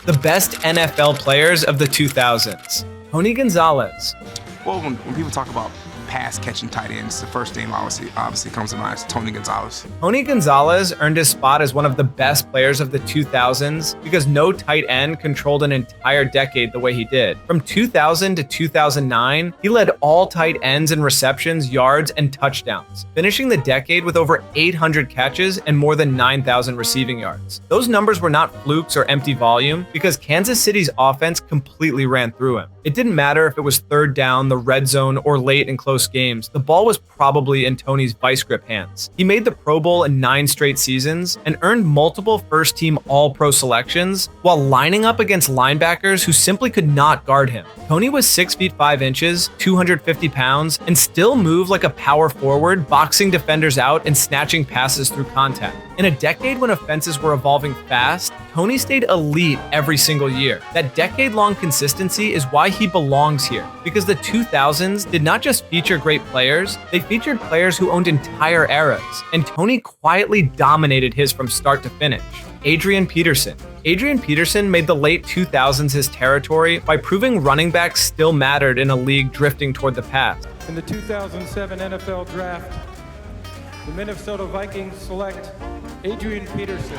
The best NFL players of the 2000s. Tony Gonzalez. Well, when people talk about pass-catching tight ends, the first name obviously comes to mind is Tony Gonzalez. Tony Gonzalez earned his spot as one of the best players of the 2000s because no tight end controlled an entire decade the way he did. From 2000 to 2009, he led all tight ends in receptions, yards, and touchdowns, finishing the decade with over 800 catches and more than 9,000 receiving yards. Those numbers were not flukes or empty volume because Kansas City's offense completely ran through him. It didn't matter if it was third down, the red zone, or late in close games, the ball was probably in Tony's vice grip hands. He made the Pro Bowl in 9 straight seasons and earned multiple first-team All-Pro selections while lining up against linebackers who simply could not guard him. Tony was 6 feet 5 inches, 250 pounds, and still moved like a power forward, boxing defenders out and snatching passes through contact. In a decade when offenses were evolving fast, Tony stayed elite every single year. That decade-long consistency is why he belongs here, because the 2000s did not just feature great players, they featured players who owned entire eras, and Tony quietly dominated his from start to finish. Adrian Peterson. Adrian Peterson made the late 2000s his territory by proving running backs still mattered in a league drifting toward the past. In the 2007 NFL Draft, the Minnesota Vikings select Adrian Peterson.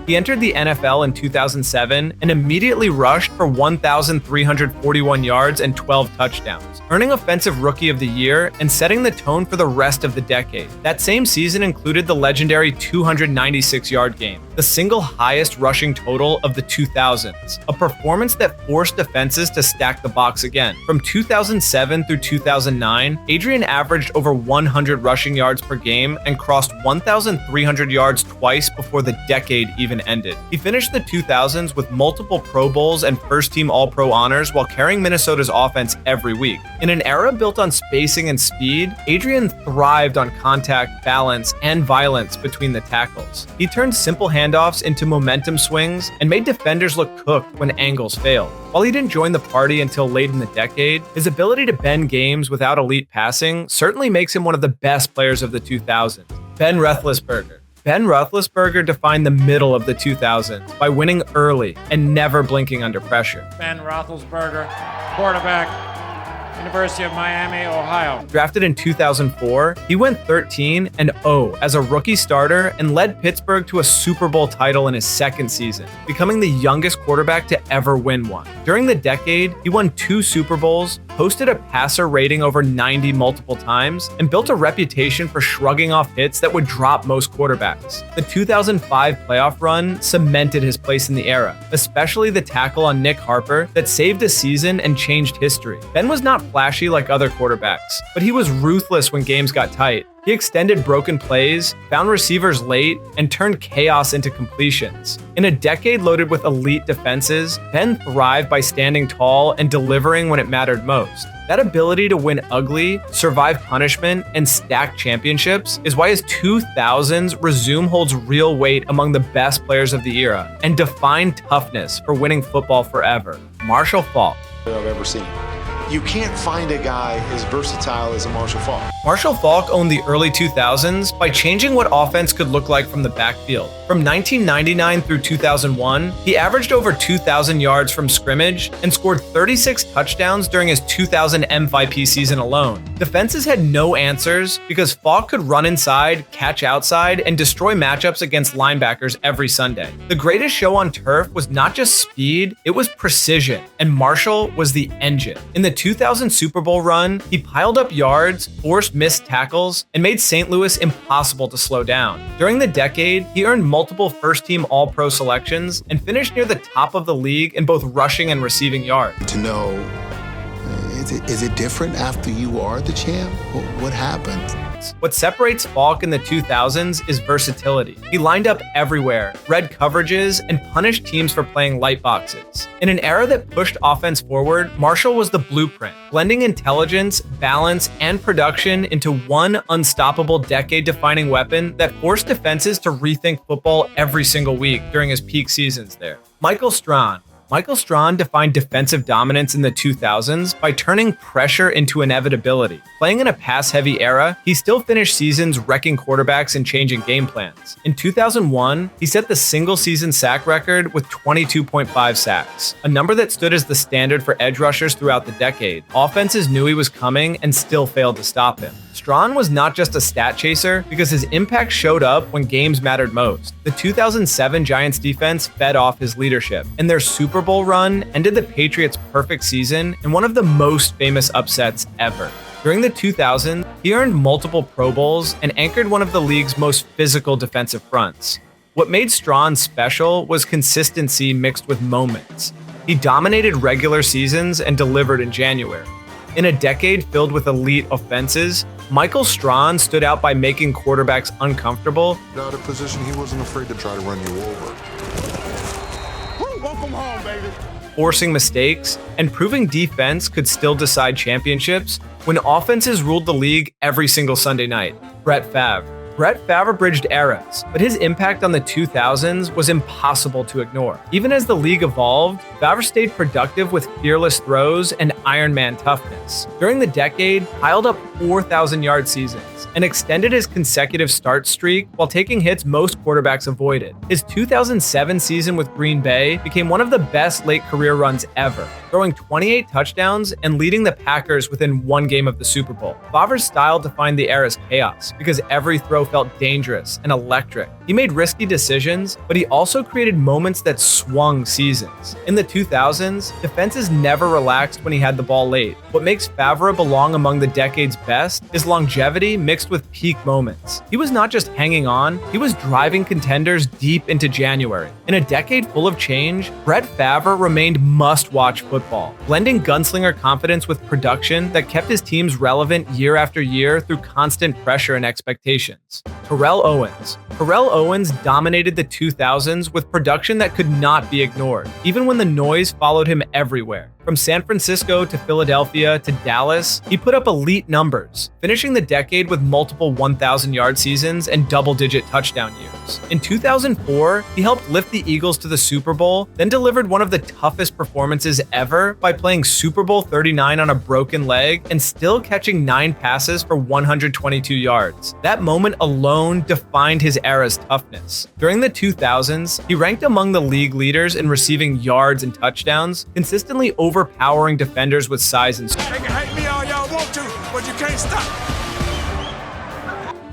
He entered the NFL in 2007 and immediately rushed for 1,341 yards and 12 touchdowns, earning Offensive Rookie of the Year and setting the tone for the rest of the decade. That same season included the legendary 296-yard game, the single highest rushing total of the 2000s, a performance that forced defenses to stack the box again. From 2007 through 2009, Adrian averaged over 100 rushing yards per game and crossed 1,300 yards twice before the decade even ended. He finished the 2000s with multiple Pro Bowls and first-team All-Pro honors while carrying Minnesota's offense every week. In an era built on spacing and speed, Adrian thrived on contact, balance, and violence between the tackles. He turned simple handoffs into momentum swings and made defenders look cooked when angles failed. While he didn't join the party until late in the decade, his ability to bend games without elite passing certainly makes him one of the best players of the 2000s. Ben Roethlisberger. Ben Roethlisberger defined the middle of the 2000s by winning early and never blinking under pressure. Ben Roethlisberger, quarterback, University of Miami, Ohio. Drafted in 2004, he went 13-0 as a rookie starter and led Pittsburgh to a Super Bowl title in his second season, becoming the youngest quarterback to ever win one. During the decade, he won 2 Super Bowls, posted a passer rating over 90 multiple times, and built a reputation for shrugging off hits that would drop most quarterbacks. The 2005 playoff run cemented his place in the era, especially the tackle on Nick Harper that saved a season and changed history. Ben was not flashy like other quarterbacks, but he was ruthless when games got tight. He extended broken plays, found receivers late, and turned chaos into completions. In a decade loaded with elite defenses, Ben thrived by standing tall and delivering when it mattered most. That ability to win ugly, survive punishment, and stack championships is why his 2000s resume holds real weight among the best players of the era and defined toughness for winning football forever. Marshall Faulk. I've ever seen. You can't find a guy as versatile as a Marshall Faulk. Marshall Faulk owned the early 2000s by changing what offense could look like from the backfield. From 1999 through 2001, he averaged over 2,000 yards from scrimmage and scored 36 touchdowns during his 2000 MVP season alone. Defenses had no answers because Faulk could run inside, catch outside, and destroy matchups against linebackers every Sunday. The greatest show on turf was not just speed, it was precision, and Marshall was the engine. In the 2000 Super Bowl run, he piled up yards, forced missed tackles, and made St. Louis impossible to slow down. During the decade, he earned multiple first-team All-Pro selections and finished near the top of the league in both rushing and receiving yards. To know, is it different after you are the champ? What happened? What separates Faulk in the 2000s is versatility. He lined up everywhere, read coverages, and punished teams for playing light boxes. In an era that pushed offense forward, Marshall was the blueprint, blending intelligence, balance, and production into one unstoppable decade-defining weapon that forced defenses to rethink football every single week during his peak seasons there. Michael Strahan. Michael Strahan defined defensive dominance in the 2000s by turning pressure into inevitability. Playing in a pass-heavy era, he still finished seasons wrecking quarterbacks and changing game plans. In 2001, he set the single-season sack record with 22.5 sacks, a number that stood as the standard for edge rushers throughout the decade. Offenses knew he was coming and still failed to stop him. Strahan was not just a stat chaser because his impact showed up when games mattered most. The 2007 Giants defense fed off his leadership, and their Super Bowl run ended the Patriots' perfect season in one of the most famous upsets ever. During the 2000s, he earned multiple Pro Bowls and anchored one of the league's most physical defensive fronts. What made Strahan special was consistency mixed with moments. He dominated regular seasons and delivered in January. In a decade filled with elite offenses, Michael Strahan stood out by making quarterbacks uncomfortable. Out of position, he wasn't afraid to try to run you over. Welcome home, baby. Forcing mistakes, and proving defense could still decide championships when offenses ruled the league every single Sunday night. Brett Favre. Brett Favre bridged eras, but his impact on the 2000s was impossible to ignore. Even as the league evolved, Favre stayed productive with fearless throws and Iron Man toughness. During the decade, piled up 4,000-yard seasons and extended his consecutive start streak while taking hits most quarterbacks avoided. His 2007 season with Green Bay became one of the best late career runs ever, throwing 28 touchdowns and leading the Packers within one game of the Super Bowl. Favre's style defined the era's chaos because every throw felt dangerous and electric. He made risky decisions, but he also created moments that swung seasons. In the 2000s, defenses never relaxed when he had the ball late. What makes Favre belong among the decade's best is longevity mixed with peak moments. He was not just hanging on, he was driving contenders deep into January. In a decade full of change, Brett Favre remained must-watch football, blending gunslinger confidence with production that kept his teams relevant year after year through constant pressure and expectations. Terrell Owens. Terrell Owens dominated the 2000s with production that could not be ignored, even when the noise followed him everywhere. From San Francisco to Philadelphia to Dallas, he put up elite numbers, finishing the decade with multiple 1,000-yard seasons and double-digit touchdown years. In 2004, he helped lift the Eagles to the Super Bowl, then delivered one of the toughest performances ever by playing Super Bowl 39 on a broken leg and still catching 9 passes for 122 yards. That moment alone defined his era's toughness. During the 2000s, he ranked among the league leaders in receiving yards and touchdowns, consistently overpowering defenders with size and strength. They can hate me all y'all want to, but you can't stop.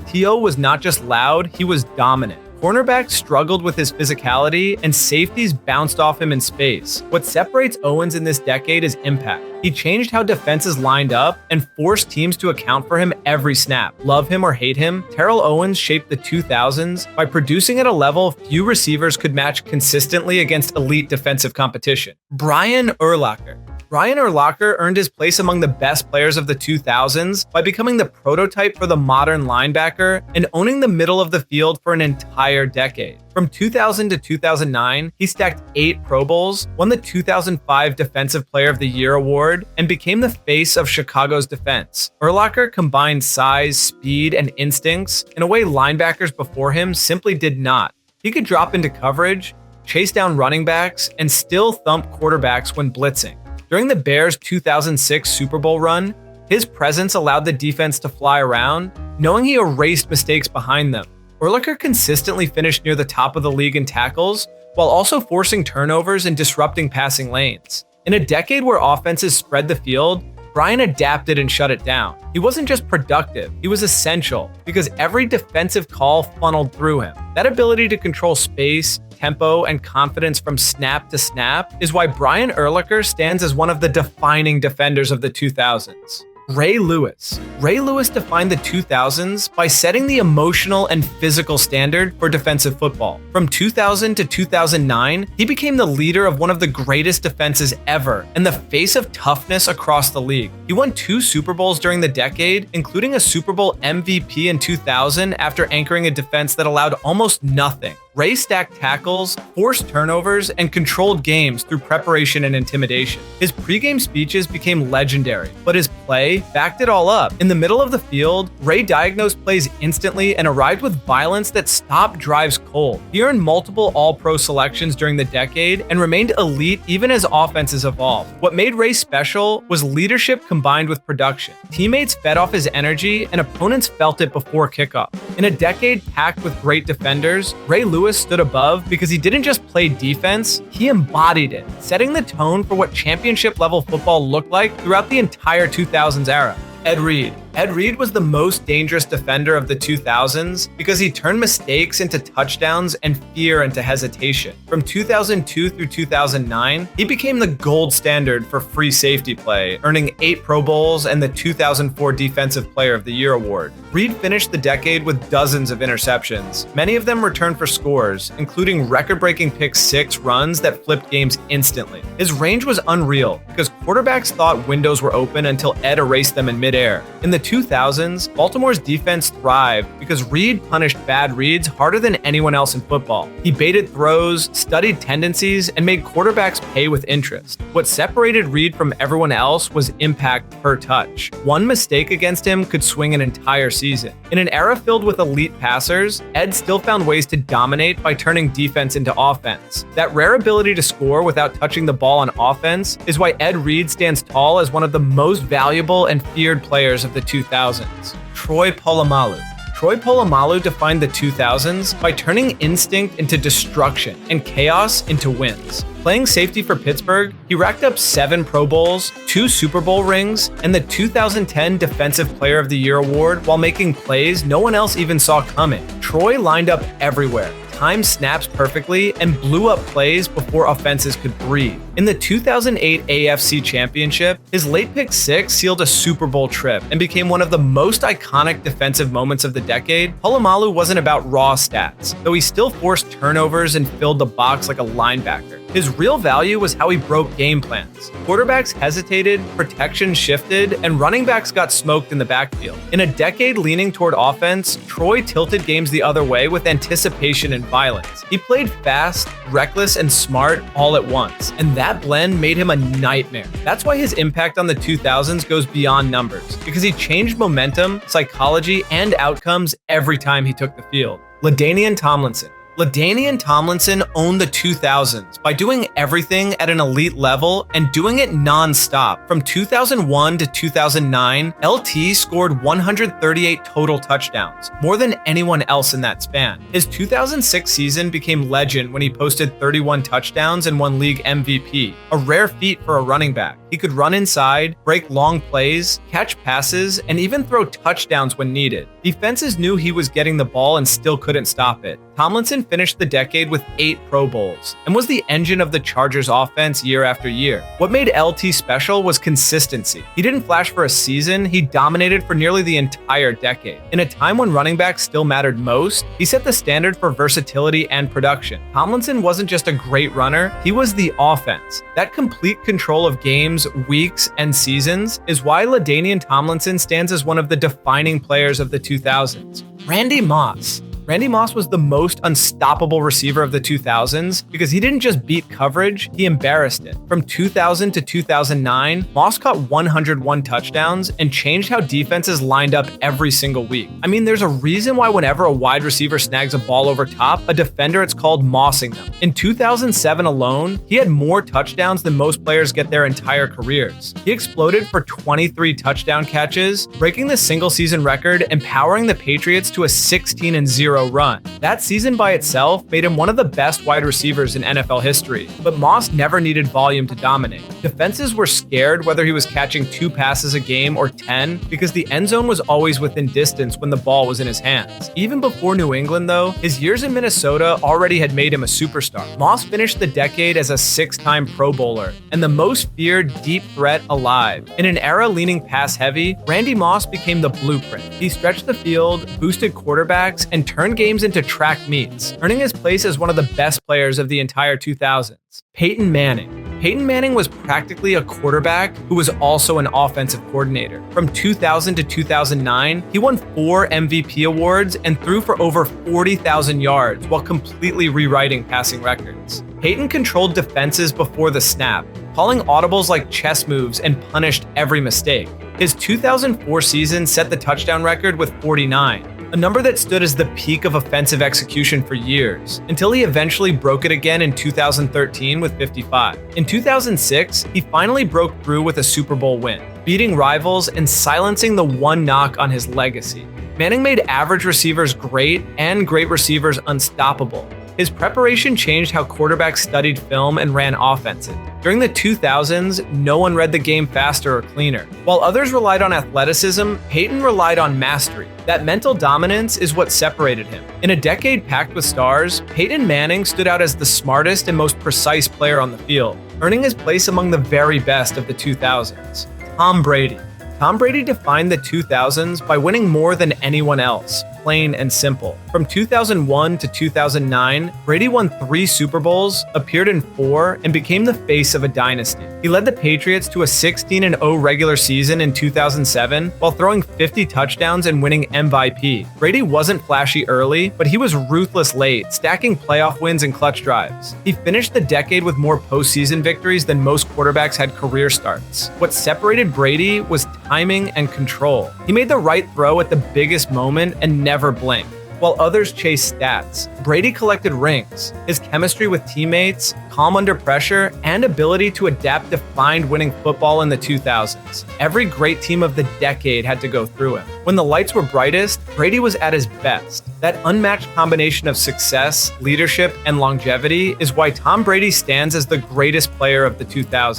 T.O. was not just loud, he was dominant. Cornerbacks struggled with his physicality, and safeties bounced off him in space. What separates Owens in this decade is impact. He changed how defenses lined up and forced teams to account for him every snap. Love him or hate him, Terrell Owens shaped the 2000s by producing at a level few receivers could match consistently against elite defensive competition. Brian Urlacher. Brian Urlacher earned his place among the best players of the 2000s by becoming the prototype for the modern linebacker and owning the middle of the field for an entire decade. From 2000 to 2009, he stacked 8 Pro Bowls, won the 2005 Defensive Player of the Year award, and became the face of Chicago's defense. Urlacher combined size, speed, and instincts in a way linebackers before him simply did not. He could drop into coverage, chase down running backs, and still thump quarterbacks when blitzing. During the Bears' 2006 Super Bowl run, his presence allowed the defense to fly around, knowing he erased mistakes behind them. Urlacher consistently finished near the top of the league in tackles, while also forcing turnovers and disrupting passing lanes. In a decade where offenses spread the field, Brian adapted and shut it down. He wasn't just productive, he was essential, because every defensive call funneled through him. That ability to control space, tempo, and confidence from snap to snap is why Brian Urlacher stands as one of the defining defenders of the 2000s. Ray Lewis. Ray Lewis defined the 2000s by setting the emotional and physical standard for defensive football. From 2000 to 2009, he became the leader of one of the greatest defenses ever and the face of toughness across the league. He won 2 Super Bowls during the decade, including a Super Bowl MVP in 2000 after anchoring a defense that allowed almost nothing. Ray stacked tackles, forced turnovers, and controlled games through preparation and intimidation. His pregame speeches became legendary, but his play backed it all up. In the middle of the field, Ray diagnosed plays instantly and arrived with violence that stopped drives cold. He earned multiple All-Pro selections during the decade and remained elite even as offenses evolved. What made Ray special was leadership combined with production. Teammates fed off his energy and opponents felt it before kickoff. In a decade packed with great defenders, Ray Lewis stood above because he didn't just play defense, he embodied it, setting the tone for what championship-level football looked like throughout the entire 2000s era. Ed Reed. Ed Reed was the most dangerous defender of the 2000s because he turned mistakes into touchdowns and fear into hesitation. From 2002 through 2009, he became the gold standard for free safety play, earning 8 Pro Bowls and the 2004 Defensive Player of the Year award. Reed finished the decade with dozens of interceptions, many of them returned for scores, including record-breaking pick-6 runs that flipped games instantly. His range was unreal because quarterbacks thought windows were open until Ed erased them in midair. In the 2000s, Baltimore's defense thrived because Reed punished bad reads harder than anyone else in football. He baited throws, studied tendencies, and made quarterbacks pay with interest. What separated Reed from everyone else was impact per touch. One mistake against him could swing an entire season. In an era filled with elite passers, Ed still found ways to dominate by turning defense into offense. That rare ability to score without touching the ball on offense is why Ed Reed stands tall as one of the most valuable and feared players of the 2000s. Troy Polamalu. Troy Polamalu defined the 2000s by turning instinct into destruction and chaos into wins. Playing safety for Pittsburgh, he racked up 7 Pro Bowls, 2 Super Bowl rings, and the 2010 Defensive Player of the Year award while making plays no one else even saw coming. Troy lined up everywhere, timed snaps perfectly, and blew up plays before offenses could breathe. In the 2008 AFC Championship, his late pick 6 sealed a Super Bowl trip and became one of the most iconic defensive moments of the decade. Polamalu wasn't about raw stats, though he still forced turnovers and filled the box like a linebacker. His real value was how he broke game plans. Quarterbacks hesitated, protection shifted, and running backs got smoked in the backfield. In a decade leaning toward offense, Troy tilted games the other way with anticipation and violence. He played fast, reckless, and smart all at once, and that blend made him a nightmare. That's why his impact on the 2000s goes beyond numbers, because he changed momentum, psychology, and outcomes every time he took the field. LaDainian Tomlinson. LaDainian Tomlinson owned the 2000s by doing everything at an elite level and doing it non-stop. From 2001 to 2009, LT scored 138 total touchdowns, more than anyone else in that span. His 2006 season became legend when he posted 31 touchdowns and won league MVP, a rare feat for a running back. He could run inside, break long plays, catch passes, and even throw touchdowns when needed. Defenses knew he was getting the ball and still couldn't stop it. Tomlinson finished the decade with 8 Pro Bowls and was the engine of the Chargers offense year after year. What made LT special was consistency. He didn't flash for a season, he dominated for nearly the entire decade. In a time when running backs still mattered most, he set the standard for versatility and production. Tomlinson wasn't just a great runner, he was the offense. That complete control of games, weeks, and seasons is why LaDainian Tomlinson stands as one of the defining players of the 2000s. Randy Moss. Randy Moss was the most unstoppable receiver of the 2000s because he didn't just beat coverage, he embarrassed it. From 2000 to 2009, Moss caught 101 touchdowns and changed how defenses lined up every single week. I mean, there's a reason why whenever a wide receiver snags a ball over top, a defender, it's called mossing them. In 2007 alone, he had more touchdowns than most players get their entire careers. He exploded for 23 touchdown catches, breaking the single season record and powering the Patriots to a 16-0 run. That season by itself made him one of the best wide receivers in NFL history, but Moss never needed volume to dominate. Defenses were scared whether he was catching 2 passes a game or 10 because the end zone was always within distance when the ball was in his hands. Even before New England though, his years in Minnesota already had made him a superstar. Moss finished the decade as a 6-time Pro Bowler and the most feared deep threat alive. In an era leaning pass heavy, Randy Moss became the blueprint. He stretched the field, boosted quarterbacks, and turned games into track meets, earning his place as one of the best players of the entire 2000s. Peyton Manning. Peyton Manning was practically a quarterback who was also an offensive coordinator. From 2000 to 2009, he won 4 MVP awards and threw for over 40,000 yards while completely rewriting passing records. Peyton controlled defenses before the snap, calling audibles like chess moves and punished every mistake. His 2004 season set the touchdown record with 49, a number that stood as the peak of offensive execution for years, until he eventually broke it again in 2013 with 55. In 2006, he finally broke through with a Super Bowl win, beating rivals and silencing the one knock on his legacy. Manning made average receivers great and great receivers unstoppable. His preparation changed how quarterbacks studied film and ran offenses. During the 2000s, no one read the game faster or cleaner. While others relied on athleticism, Peyton relied on mastery. That mental dominance is what separated him. In a decade packed with stars, Peyton Manning stood out as the smartest and most precise player on the field, earning his place among the very best of the 2000s. Tom Brady. Tom Brady defined the 2000s by winning more than anyone else, plain and simple. From 2001 to 2009, Brady won 3 Super Bowls, appeared in 4, and became the face of a dynasty. He led the Patriots to a 16-0 regular season in 2007 while throwing 50 touchdowns and winning MVP. Brady wasn't flashy early, but he was ruthless late, stacking playoff wins and clutch drives. He finished the decade with more postseason victories than most quarterbacks had career starts. What separated Brady was timing and control. He made the right throw at the biggest moment and never blinked. While others chased stats, Brady collected rings. His chemistry with teammates, calm under pressure, and ability to adapt defined winning football in the 2000s. Every great team of the decade had to go through him. When the lights were brightest, Brady was at his best. That unmatched combination of success, leadership, and longevity is why Tom Brady stands as the greatest player of the 2000s.